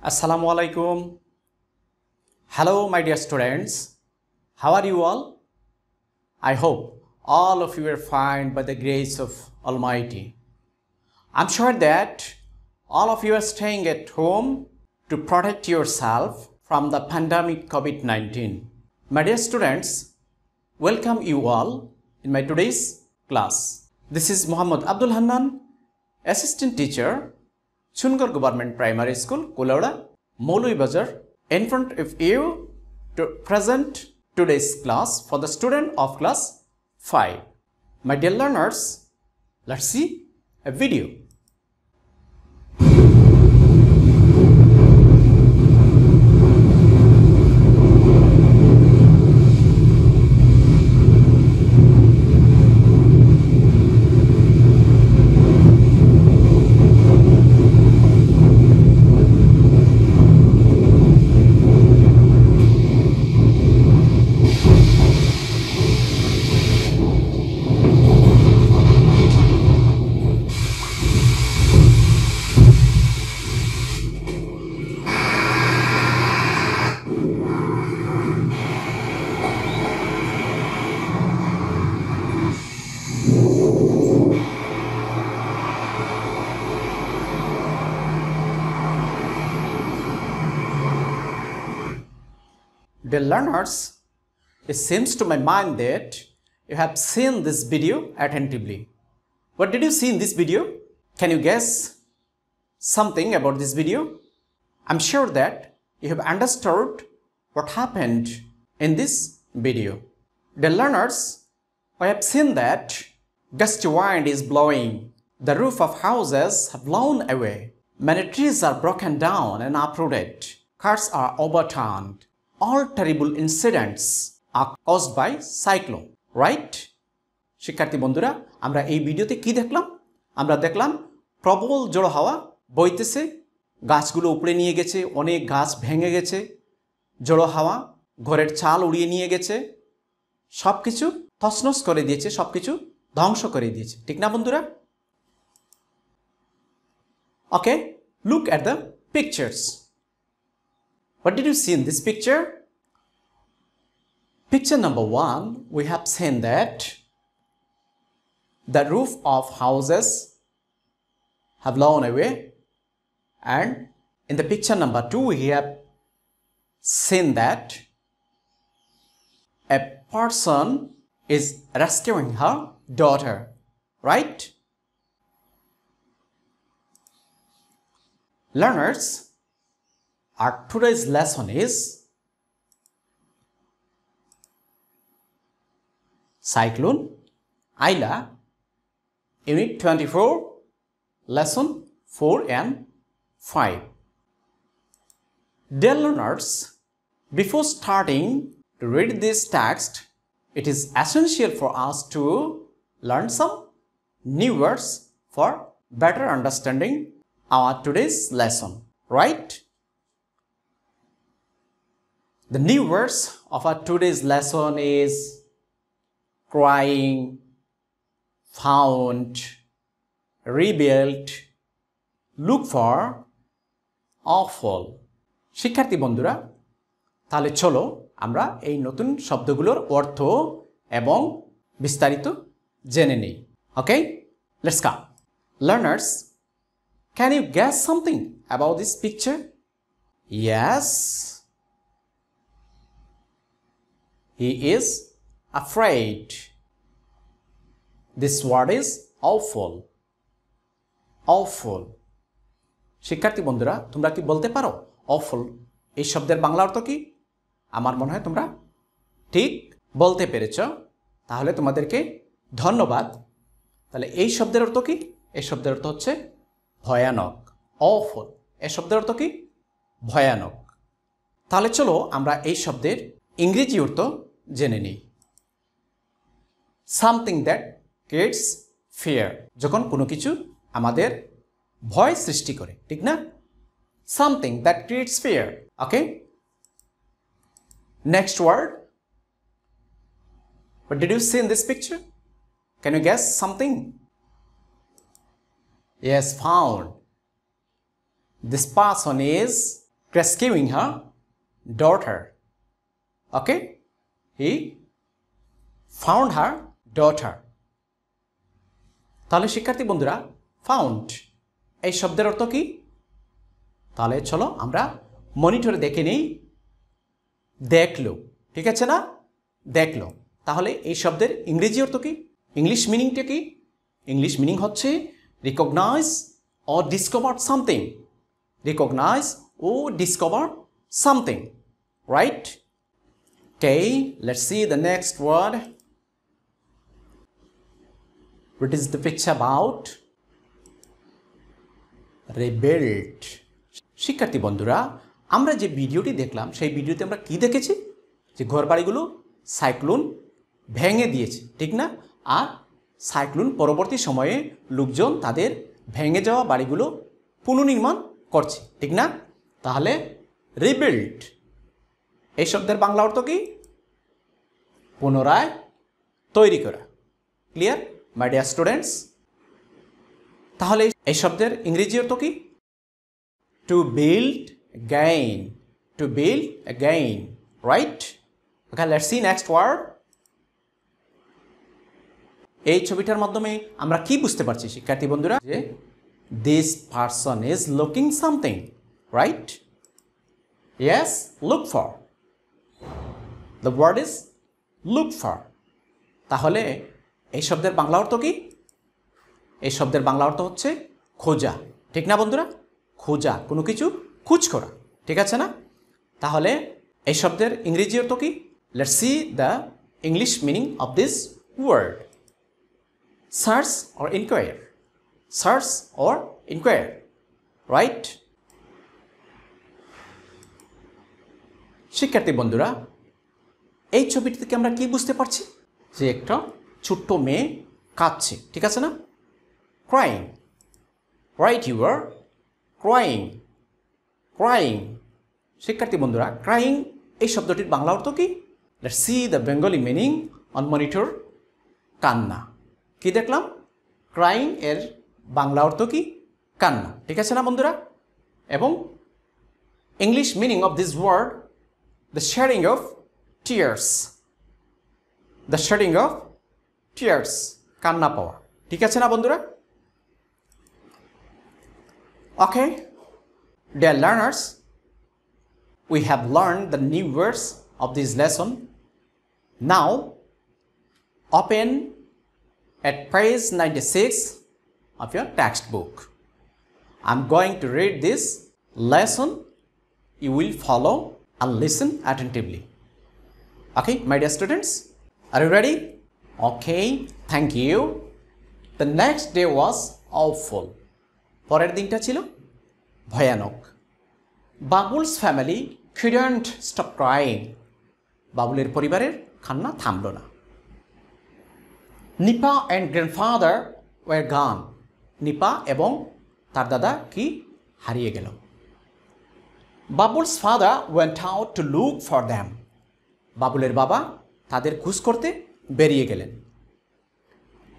Assalamu alaikum. Hello, my dear students. How are you all? I hope all of you are fine by the grace of Almighty. I'm sure that all of you are staying at home to protect yourself from the pandemic COVID-19. My dear students, welcome you all in my today's class. This is Muhammad Abdul Hannan, Assistant Teacher, Chungar Government Primary School, Kulauda, Mouluibazar, in front of you to present today's class for the student of class 5. My dear learners, let's see a video. Dear learners, it seems to my mind that you have seen this video attentively. What did you see in this video? Can you guess something about this video? I'm sure that you have understood what happened in this video. Dear learners, I have seen that gusty wind is blowing. The roof of houses have blown away. Many trees are broken down and uprooted. Cars are overturned. All terrible incidents are caused by cyclone, right? শিক্ষার্থী বন্ধুরা, আমরা এই ভিডিওতে কি দেখলাম? আমরা দেখলাম প্রবল জোড়ো হাওয়া বইতেছে, গাছগুলো উপড়ে নিয়ে গেছে, অনেক গাছ ভেঙে গেছে, জোড়ো হাওয়া ঘরের চাল উড়িয়ে নিয়ে গেছে, সবকিছু তছনছ করে দিয়েছে, সবকিছু ধ্বংস করে দিয়েছে, ঠিক না বন্ধুরা? Okay, look at the pictures. What did you see in this picture? Picture number 1, we have seen that the roof of houses have blown away, and in the picture number 2, we have seen that a person is rescuing her daughter, right? Learners, our today's lesson is Cyclone Aila, Unit 24, Lesson 4 and 5. Dear learners, before starting to read this text, it is essential for us to learn some new words for better understanding our today's lesson, right? The new words of our today's lesson is crying, found, rebuilt, look for, awful. শিক্ষার্থী বন্ধুরা, তাহলে চলো আমরা এই নতুন শব্দগুলোর অর্থ এবং বিস্তারিত জেনে নেই। Okay, let's go. Learners, can you guess something about this picture? Yes. He is afraid. This word is awful. Awful. শিক্ষার্থী বন্ধুরা, তোমরা কি বলতে পারো awful এই শব্দের বাংলা অর্থ কি? আমার মনে হয় তোমরা ঠিক বলতে পেরেছ। তাহলে তোমাদেরকে ধন্যবাদ। তাহলে এই শব্দের অর্থ কি? এই শব্দের অর্থ হচ্ছে ভয়ানক। awful এই শব্দের অর্থ কি? ভয়ানক। তাহলে চলো আমরা এই শব্দের ইংরেজি অর্থ জেনে নিই। Something that creates fear, যখন কোনো কিছু আমাদের ভয় সৃষ্টি করে, ঠিক না? Something that creates fear. Okay, next word. What did you see in this picture? Can you guess something? Yes, found. This person is rescuing her daughter. Okay? He found her daughter. তাহলে শিক্ষার্থী বন্ধুরা, found এই শব্দের অর্থ কি? তাহলে চলো আমরা মনিটরে দেখে নেই। দেখলো, ঠিক আছে না? দেখলো। তাহলে এই শব্দের ইংরেজি অর্থ কি? ইংলিশ মিনিংটা কি? ইংলিশ মিনিং হচ্ছে recognize or discover something. Recognize or discover something. Right? Okay, let's see the next word. What is the picture about? Rebuilt. শিক্ষার্থী বন্ধুরা, আমরা যে ভিডিওটি দেখলাম সেই ভিডিওতে আমরা কি দেখেছি? যে ঘরবাড়িগুলো সাইক্লোন ভেঙে দিয়েছে, ঠিক না? আর সাইক্লোন পরবর্তী সময়ে লোকজন তাদের ভেঙে যাওয়া বাড়িগুলো পুনর্নির্মাণ করছে, ঠিক না? তাহলে রিবিল্ড এই শব্দের বাংলা অর্থ কি? পুনরায় তৈরি করা। Clear my dear students? তাহলে এই শব্দের ইংরেজি অর্থ কি? To build again. To build again. Right? Okay, let's see next word. এই ছবিটার মাধ্যমে আমরা কি বুঝতে পারছি শিক্ষার্থী বন্ধুরা? যে this person is looking something. Right? Yes, look for. The word is look for. তাহলে এই শব্দের বাংলা অর্থ কি? এই শব্দের বাংলা অর্থ হচ্ছে খোঁজা, ঠিক না বন্ধুরা? খোঁজা, কোনো কিছু খোঁজ করা, ঠিক আছে না? তাহলে এই শব্দের ইংরেজি অর্থ কি? Let's see the English meaning of this word. Search or inquire. Search or inquire. Right? শিক্ষার্থী বন্ধুরা, এই ছবিটি থেকে আমরা কি বুঝতে পারছি? যে একটা ছোট্ট মেয়ে কাঁদছে, ঠিক আছে না? Crying. Right, you are crying. Crying. শিক্ষার্থী বন্ধুরা, ক্রাইং এই শব্দটির বাংলা অর্থ কি? Let's see the Bengali meaning on monitor. কান্না। কি দেখলাম? ক্রাইং এর বাংলা অর্থ কি? কান্না, ঠিক আছে না বন্ধুরা? এবং English meaning of this word, the shedding of tears. The shedding of tears, কান্না পাওয়া, ঠিক আছে না বন্ধুরা? ওকে, dear learners, we have learned the new words of this lesson. Now, open at page 96 of your textbook. I'm going to read this lesson. You will follow and listen attentively. Okay, my dear students, are you ready? Okay, thank you. The next day was awful. পরের দিনটা ছিল ভয়ানক। Babul's family couldn't stop crying. বাবুলের পরিবারের কান্না থামল না। Nipa and grandfather were gone. Nipa এবং তার দাদা কি হারিয়ে গেল। Babul's father went out to look for them. বাবুলের বাবা তাদের খোঁজ করতে বেরিয়ে গেলেন।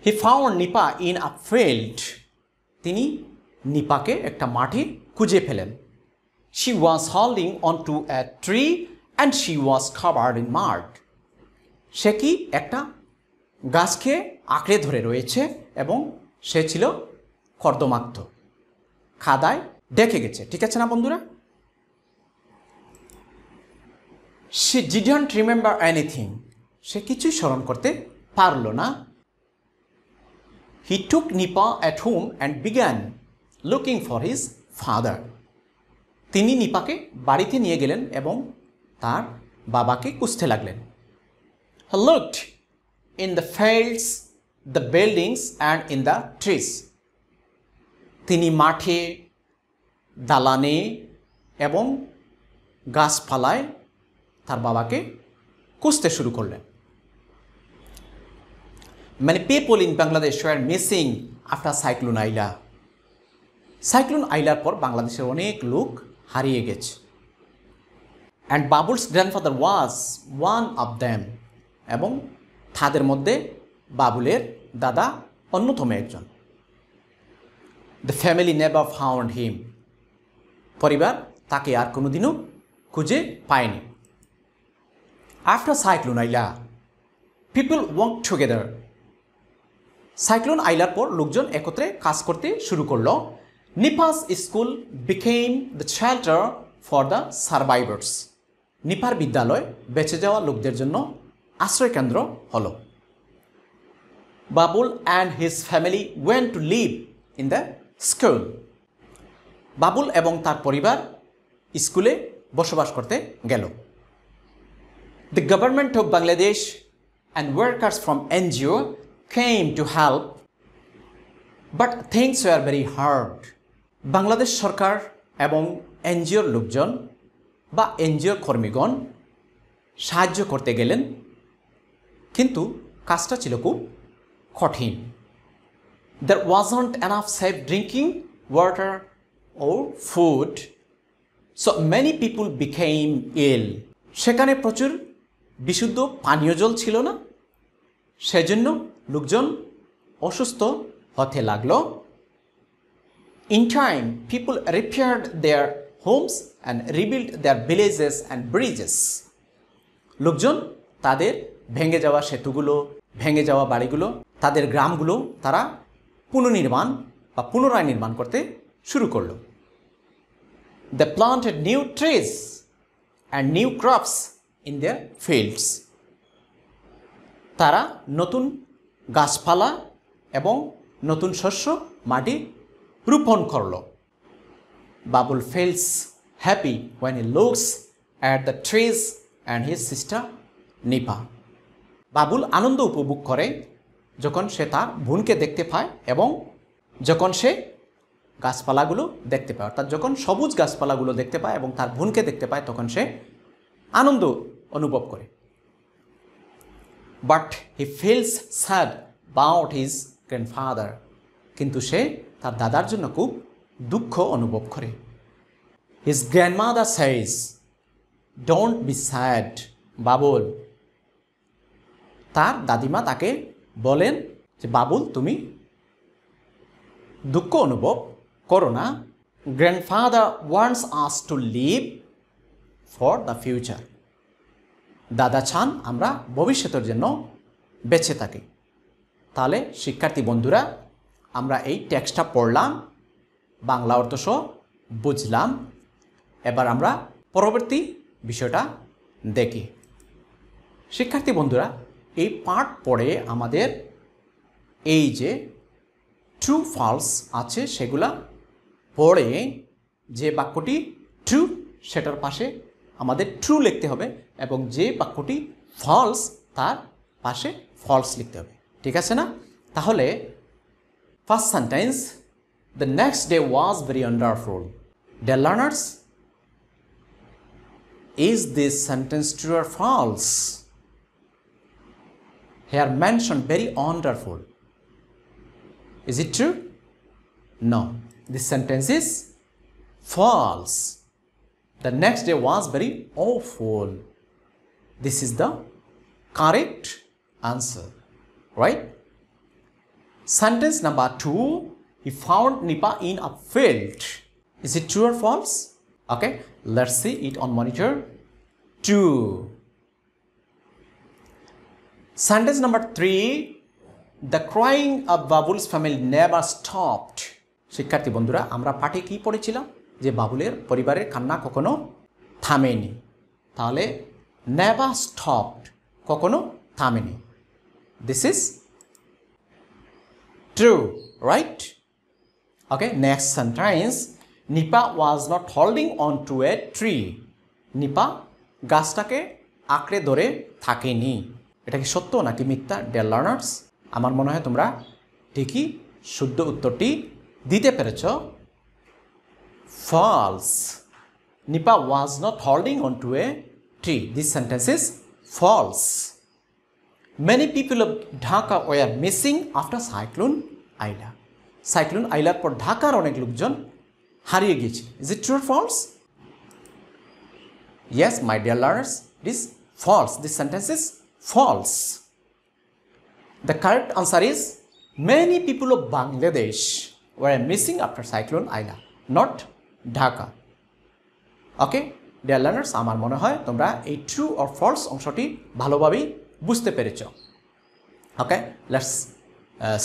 He found Nipa in a field. তিনি নিপাকে একটা মাঠে খুঁজে ফেলেন। She was holding onto a tree and she was covered in mud. সে কি একটা গাছকে আঁকড়ে ধরে রয়েছে এবং সে ছিল কর্দমাক্ত, খাদায় ডেকে গেছে, ঠিক আছে না বন্ধুরা? She didn't remember anything. সে কিছুই স্মরণ করতে পারল না। He took Nipa at home and began looking for his father. তিনি নিপাকে বাড়িতে নিয়ে গেলেন এবং তার বাবাকে খুঁজতে লাগলেন। He looked in the fields, the buildings and in the trees. তিনি মাঠে, দালানে এবং গাছপালায় তার বাবাকে খুঁজতে শুরু করলেন। Many people in Bangladesh were missing after Cyclone Aila. Cyclone আইলার পর বাংলাদেশের অনেক লোক হারিয়ে গেছে। And Babul's grandfather was one of them. এবং তাদের মধ্যে বাবুলের দাদা অন্যতম একজন। The family never found him. পরিবার তাকে আর কোনোদিনও খুঁজে পায়নি। After cyclone Aila people work together. Cyclone আইলার পর লোকজন একত্রে কাজ করতে শুরু করলো। Nipa's school became the shelter for the survivors. নিপার বিদ্যালয় বেঁচে যাওয়া লোকদের জন্য আশ্রয়কেন্দ্র হলো। Babul and his family went to live in the school. Babul এবং তার পরিবার স্কুলে বসবাস করতে গেল। The government of Bangladesh and workers from NGO came to help, but things were very hard. Bangladesh সরকার এবং এনজিওর লোকজন বা এনজিওর কর্মীগণ সাহায্য করতে গেলেন, কিন্তু কাজটা ছিল খুব কঠিন। There wasn't enough safe drinking water or food, so many people became ill. সেখানে প্রচুর বিশুদ্ধ পানীয় জল ছিল না, সেজন্য লোকজন অসুস্থ হতে লাগলো। In time, people repaired their homes and rebuilt their villages and bridges. লোকজন তাদের ভেঙে যাওয়া সেতুগুলো, ভেঙে যাওয়া বাড়িগুলো, তাদের গ্রামগুলো তারা পুনর্নির্মাণ বা পুনরায় নির্মাণ করতে শুরু করলো। They planted new trees and new crops in their fields. তারা নতুন গাছপালা এবং নতুন শস্য মাটি রোপণ করলো। Babul feels happy when he looks at the trees and his sister Nipa. Babul আনন্দ উপভোগ করে যখন সে তার বোনকে দেখতে পায় এবং যখন সে গাছপালাগুলো দেখতে পায়, অর্থাৎ যখন সবুজ গাছপালাগুলো দেখতে পায় এবং তার বোনকে দেখতে পায় তখন সে আনন্দ অনুভব করে। But he feels sad about his grandfather. কিন্তু সে তার দাদার জন্য খুব দুঃখ অনুভব করে। His grandmother Sage, don't be sad Babul. তার দাদিমা তাকে বলেন যে বাবুল তুমি দুঃখ অনুভব করো না। Grandfather wants us to live for the future. দাদা চান আমরা ভবিষ্যতের জন্য বেঁচে থাকি। তাহলে শিক্ষার্থী বন্ধুরা, আমরা এই টেক্সটটা পড়লাম, বাংলা অর্থ সহ বুঝলাম। এবার আমরা পরবর্তী বিষয়টা দেখি। শিক্ষার্থী বন্ধুরা, এই পাঠ পড়ে আমাদের এই যে ট্রু ফলস আছে সেগুলা পড়ে যে বাক্যটি ট্রু সেটার পাশে আমাদের ট্রু লিখতে হবে এবং যে বাক্যটি ফলস তার পাশে ফলস লিখতে হবে। ঠিক আছে না? তাহলে first sentence, the next day was very wonderful. Dear learners, is this sentence true or false? Here mentioned very wonderful. Is it true? No. This sentence is false. The next day was very awful. This is the correct answer. Right? Sentence number 2. He found Nipa in a field. Is it true or false? Okay. Let's see it on monitor. True. Sentence number 3. The crying of Babul's family never stopped. শিক্ষার্থী বন্ধুরা, আমরা পাঠে কি পড়েছিলাম? যে বাবুলের পরিবারের কান্না কখনো থামেনি। তাহলে never stopped, কখনো থামেনি। This is true, right? Okay, next sentence. Nipa was not holding on to a tree. Nipa গাছটাকে আঁকড়ে ধরে থাকেনি। এটা কি সত্য নাকি মিথ্যা? ডিয়ার লার্নার্স, আমার মনে হয় তোমরা ঠিকই শুদ্ধ উত্তরটি দিতে পেরেছ। False. Nipa was not holding on to a tree. This sentence is false. Many people of Dhaka were missing after cyclone Aila. Cyclone আইলার পর ঢাকার অনেক লোকজন হারিয়ে গিয়েছে। Is it true or false? Yes, my dear learners, it is false. This sentence is false. The correct answer is many people of Bangladesh were missing after Cyclone Aila, not Dhaka. Okay dear learners, আমার মনে হয় তোমরা এই true or false অংশটি ভালোভাবেই বুঝতে পেরেছ। Okay, let's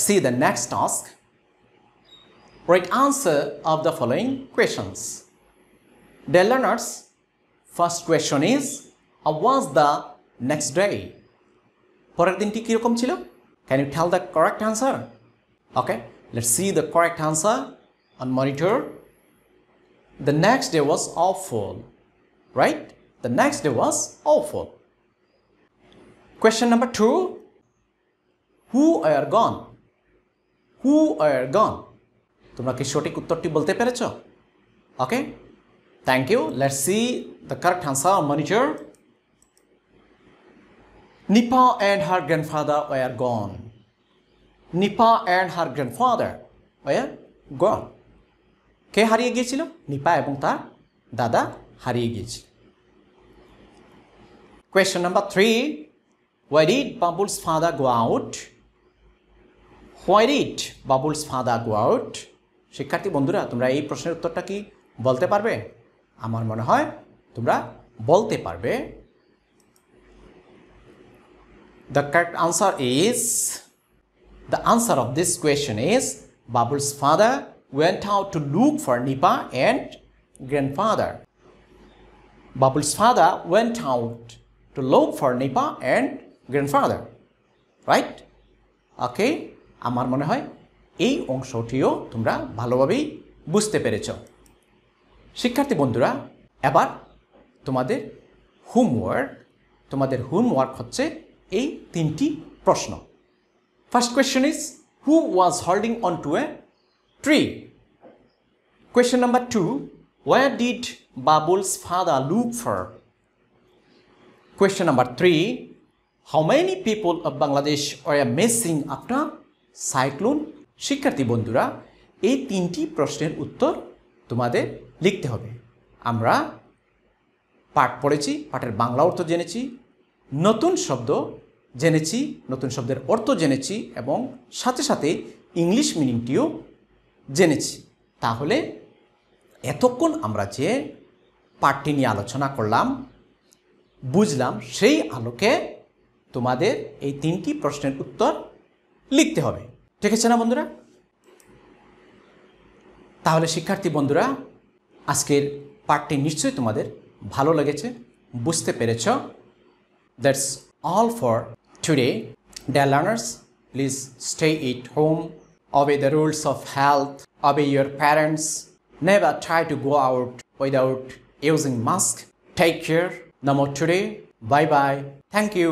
see the next task. Write answer of the following questions. Dear learners, first question is, how was the next day? পরের দিনটি কীরকম ছিল? Can you tell the correct answer? Okay, let's see the correct answer on monitor. The next day was awful, right? The next day was awful. Question number 2, who are gone? Who are gone? তোমরা কি সঠিক উত্তরটি বলতে পেরেছো? Okay, thank you. Let's see the correct answer on monitor. Nipa and her grandfather were gone. Nipa and her grandfather were gone. কে হারিয়ে গিয়েছিল? নিপা এবং তার দাদা হারিয়ে গিয়েছিল। Question number 3, why did Babul's father go out? Why did Babul's father go out? শিক্ষার্থী বন্ধুরা, তোমরা এই প্রশ্নের উত্তরটা কি বলতে পারবে? আমার মনে হয় তোমরা বলতে পারবে। The correct answer is, the answer of this question is, Babul's father went out to look for Nipa and grandfather. Babul's father went out to look for Nipa and grandfather. Right? Okay? আমার মনে হয় এই অংশটিও তোমরা ভালোভাবেই বুঝতে পেরেছ। শিক্ষার্থী বন্ধুরা, এবার তোমাদের হোমওয়ার্ক হচ্ছে এই তিনটি প্রশ্ন। First question is, who was holding on to a tree? Question number 2, where did Babul's father look for? Question number 3, how many people of Bangladesh were missing after cyclone? শিক্ষার্থী বন্ধুরা, এই তিনটি প্রশ্নের উত্তর তোমাদের লিখতে হবে। আমরা পাঠ পড়েছি, পাঠের বাংলা অর্থ জেনেছি, নতুন শব্দ জেনেছি, নতুন শব্দের অর্থ জেনেছি এবং সাথে সাথে ইংলিশ মিনিংটিও জেনেছি। তাহলে এতক্ষণ আমরা যে পাঠটি নিয়ে আলোচনা করলাম, বুঝলাম, সেই আলোকে তোমাদের এই তিনটি প্রশ্নের উত্তর লিখতে হবে। ঠিক আছে না বন্ধুরা? তাহলে শিক্ষার্থী বন্ধুরা, আজকের পাঠটি নিশ্চয়ই তোমাদের ভালো লেগেছে, বুঝতে পেরেছ। That's all for today. Dear learners, please stay at home, obey the rules of health, obey your parents, never try to go out without using mask. Take care. No more today. Bye bye. Thank you.